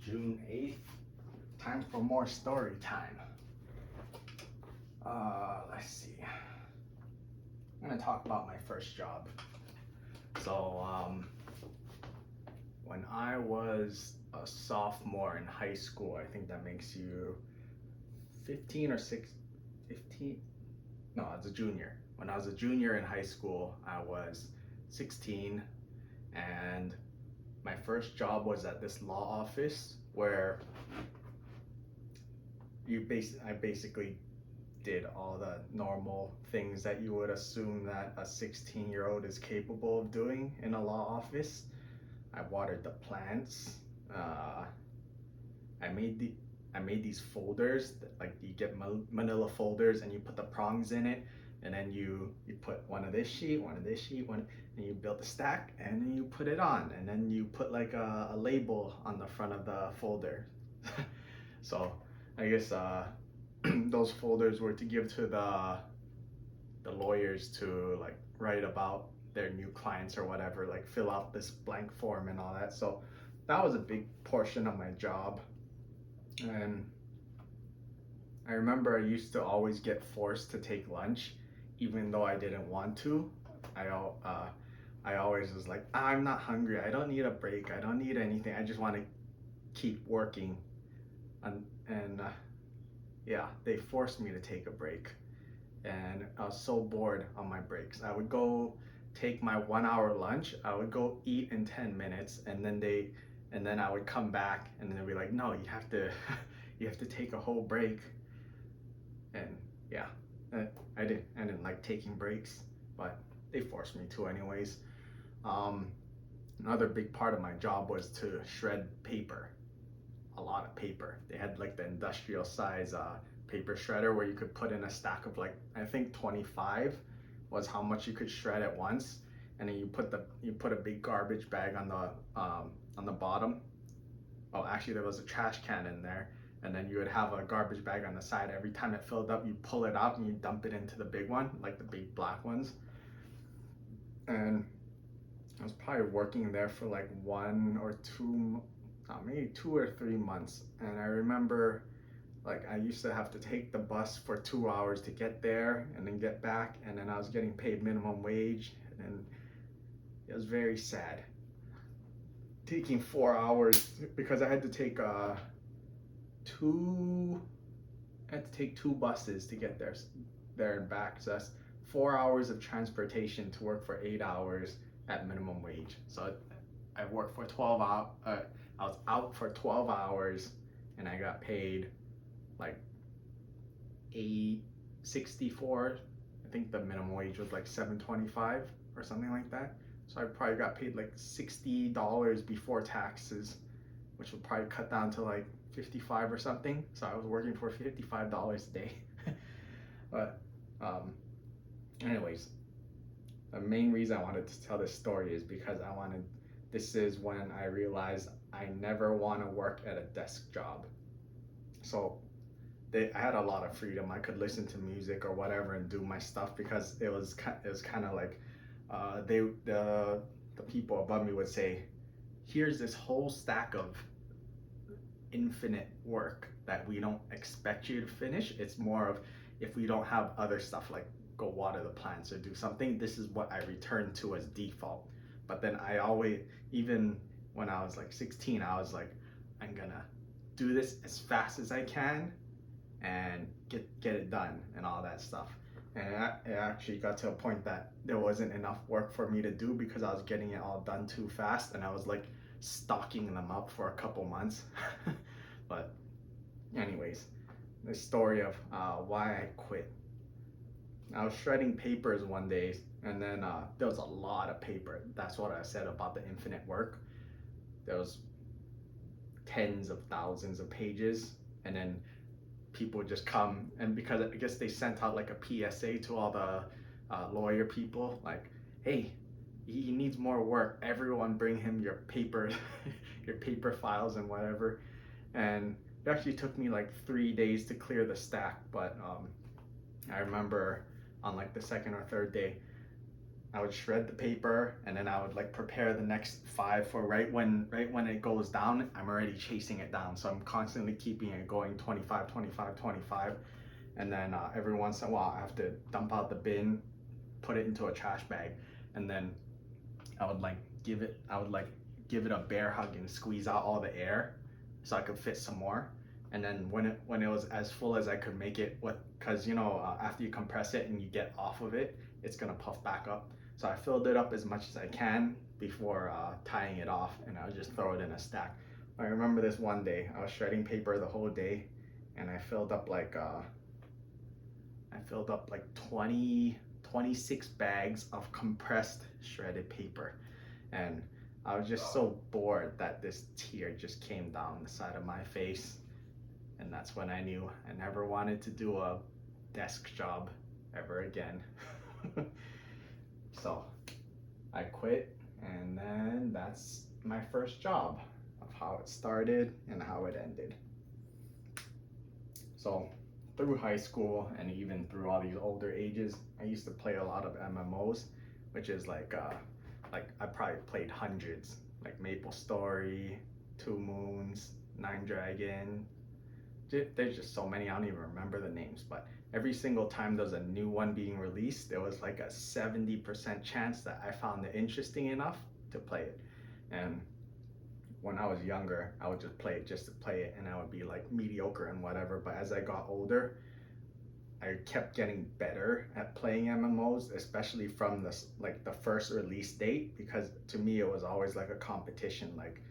June 8th. Time for more story time. Let's see. I'm gonna talk about my first job. So, when I was a sophomore in high school, I think that makes you 15 or 15. No, I was a junior. When I was a junior in high school, I was 16, and my first job was at this law office where I basically did all the normal things that you would assume that a 16-year-old is capable of doing in a law office. I watered the plants. I made these folders, like you get manila folders and you put the prongs in it, and then you put one of this sheet, and you build a stack, and then you put it on, and then you put like a label on the front of the folder. So I guess those folders were to give to the lawyers to like write about their new clients or whatever, like fill out this blank form and all that. So that was a big portion of my job. And I remember I used to always get forced to take lunch, even though I didn't want to. I always was like, I'm not hungry. I don't need a break. I don't need anything. I just want to keep working. And yeah, they forced me to take a break. And I was so bored on my breaks. I would go take my 1 hour lunch. I would go eat in 10 minutes, and then I would come back, and then they'd be like, no, you have to you have to take a whole break. And yeah, I didn't like taking breaks, but they forced me to anyways. Another big part of my job was to shred paper, a lot of paper. They had like the industrial size paper shredder where you could put in a stack of like, I think 25 was how much you could shred at once, and then you put a big garbage bag on the bottom. Oh, actually there was a trash can in there, and then you would have a garbage bag on the side. Every time it filled up, you pull it out and you dump it into the big one, like the big black ones. And I was probably working there for like 1 or 2, maybe 2 or 3 months. And I remember like I used to have to take the bus for 2 hours to get there and then get back, and then I was getting paid minimum wage, and it was very sad. Taking 4 hours because I had to take two buses to get there and back. So that's 4 hours of transportation to work for 8 hours at minimum wage. So I worked for 12 hours. I was out for 12 hours, and I got paid like $8.64. I think the minimum wage was like $7.25 or something like that. So I probably got paid like $60 before taxes, which would probably cut down to like 55 or something. So I was working for $55 a day. But anyways, the main reason I wanted to tell this story is because this is when I realized I never want to work at a desk job. So I had a lot of freedom. I could listen to music or whatever and do my stuff because it was kind of like the people above me would say, here's this whole stack of infinite work that we don't expect you to finish. It's more of, if we don't have other stuff like go water the plants or do something, this is what I return to as default. But then I always, even when I was like 16, I was like, I'm gonna do this as fast as I can and get it done and all that stuff. And it actually got to a point that there wasn't enough work for me to do because I was getting it all done too fast, and I was like stocking them up for a couple months. But anyways, the story of why I quit. I was shredding papers one day, and then there was a lot of paper. That's what I said about the infinite work. There was tens of thousands of pages, and then people would just come, and because I guess they sent out like a PSA to all the lawyer people, like, hey, he needs more work. Everyone bring him your paper, your paper files and whatever. And it actually took me like 3 days to clear the stack, but I remember on like the second or third day, I would shred the paper, and then I would like prepare the next five for right when it goes down, I'm already chasing it down. So I'm constantly keeping it going 25, 25, 25. And then every once in a while I have to dump out the bin, put it into a trash bag, and then I would like give it a bear hug and squeeze out all the air so I could fit some more. And then when it was as full as I could make it, with because after you compress it and you get off of it, it's gonna puff back up. So I filled it up as much as I can before tying it off, and I would just throw it in a stack. I remember this one day I was shredding paper the whole day, and I filled up like 26 bags of compressed shredded paper. And I was just so bored that this tear just came down the side of my face. And that's when I knew I never wanted to do a desk job ever again. So I quit, and then that's my first job of how it started and how it ended. So through high school and even through all these older ages, I used to play a lot of MMOs, which is like I probably played hundreds, like Maple Story, Two Moons, Nine Dragon. There's just so many, I don't even remember the names, but every single time there's a new one being released, there was like a 70% chance that I found it interesting enough to play it. And when I was younger, I would just play it just to play it, and I would be like mediocre and whatever. But as I got older, I kept getting better at playing MMOs, especially from the first release date, because to me it was always like a competition, like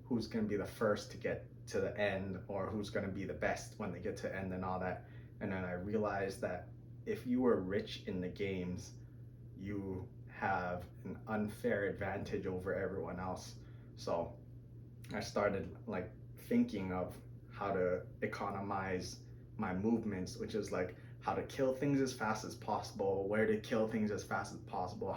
who's gonna be the first to get to the end, or who's gonna be the best when they get to end and all that. And then I realized that if you were rich in the games, you have an unfair advantage over everyone else. So I started like thinking of how to economize my movements, which is like how to kill things as fast as possible, where to kill things as fast as possible,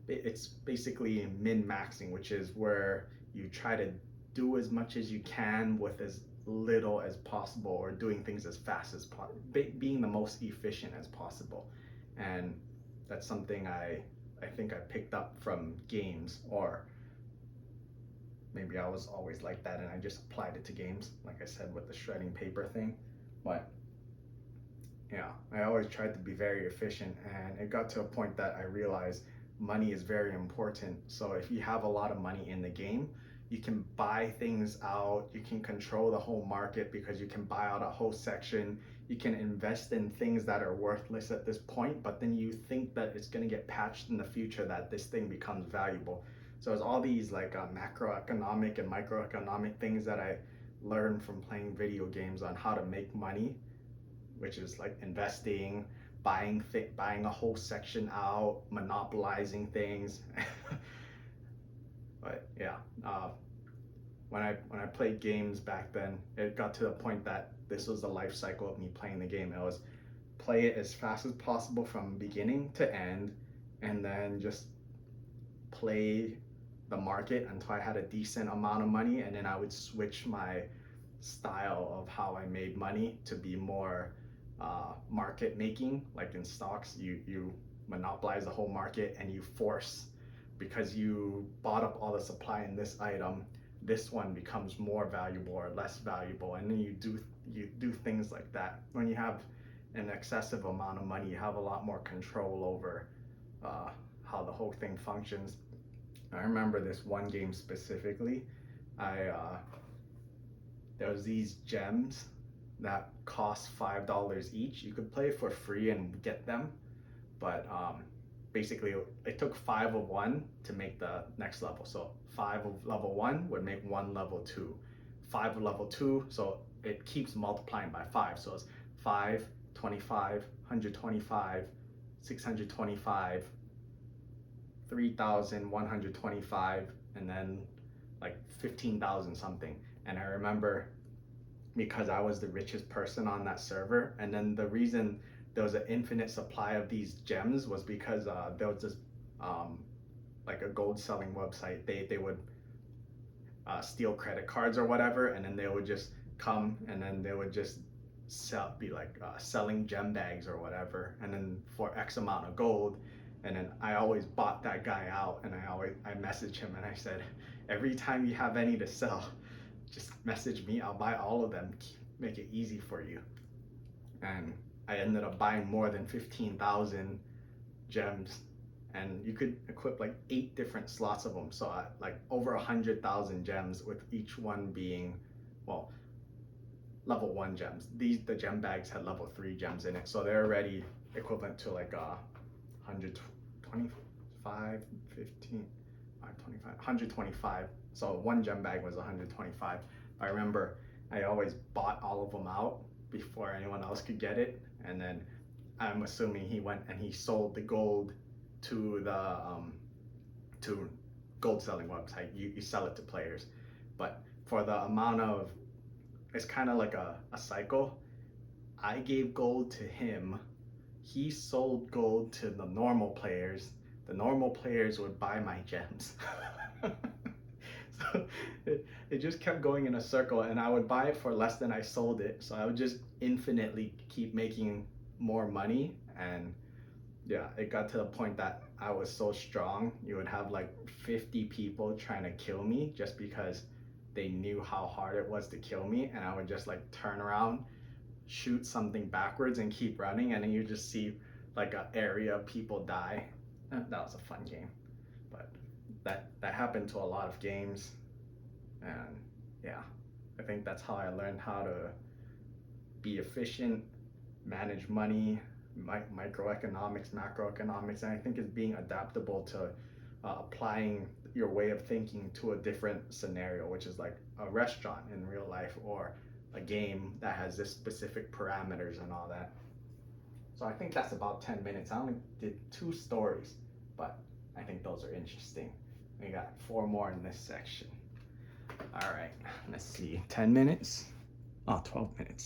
it's basically min-maxing, which is where you try to do as much as you can with as little as possible, or doing things as fast as possible, being the most efficient as possible. And that's something I think I picked up from games, or maybe I was always like that and I just applied it to games, like I said with the shredding paper thing. But yeah, I always tried to be very efficient, and it got to a point that I realized money is very important. So if you have a lot of money in the game, you can buy things out, you can control the whole market because you can buy out a whole section, you can invest in things that are worthless at this point, but then you think that it's going to get patched in the future, that this thing becomes valuable. So it's all these like macroeconomic and microeconomic things that I learned from playing video games on how to make money, which is like investing, buying a whole section out, monopolizing things. But yeah, when I played games back then, it got to the point that this was the life cycle of me playing the game. It was play it as fast as possible from beginning to end, and then just play the market until I had a decent amount of money, and then I would switch my style of how I made money to be more market making. Like in stocks, you monopolize the whole market, and you force, because you bought up all the supply in this item, this one becomes more valuable or less valuable, and then you do things like that. When you have an excessive amount of money, you have a lot more control over how the whole thing functions. I remember this one game specifically. There was these gems that cost $5 each. You could play for free and get them, but basically it took 5 of one to make the next level. So 5 of level 1 would make 1 level 2, 5 of level 2, so it keeps multiplying by 5. So it's 5, 25, 125, 625, 3,125, and then like 15,000 something. And I remember, because I was the richest person on that server, and then the reason there was an infinite supply of these gems was because there was this like a gold selling website. They would steal credit cards or whatever, and then they would just come and then they would just selling gem bags or whatever, and then for X amount of gold, And then I always bought that guy out, and I messaged him and I said, every time you have any to sell, just message me. I'll buy all of them. Make it easy for you. And I ended up buying more than 15,000 gems, and you could equip like 8 different slots of them. So like over 100,000 gems, with each one being, well, level 1 gems. The gem bags had level 3 gems in it, so they're already equivalent to like 125, 15, 525, 125. So one gem bag was 125. I remember I always bought all of them out before anyone else could get it, and then I'm assuming he went and he sold the gold to the to gold selling website. You sell it to players, but for the amount of, it's kind of like a cycle. I gave gold to him, he sold gold to the normal players. The normal players would buy my gems. So it just kept going in a circle, and I would buy it for less than I sold it. So I would just infinitely keep making more money. And yeah, it got to the point that I was so strong, you would have like 50 people trying to kill me just because they knew how hard it was to kill me. And I would just like turn around, shoot something backwards, and keep running, and then you just see like an area of people die. That was a fun game, but that happened to a lot of games. And yeah, I think that's how I learned how to be efficient, manage money, microeconomics, macroeconomics, and I think it's being adaptable to applying your way of thinking to a different scenario, which is like a restaurant in real life, or a game that has this specific parameters and all that. So I think that's about 10 minutes. I only did 2 stories, but I think those are interesting. We got 4 more in this section. All right, let's see, 10 minutes? Oh, 12 minutes.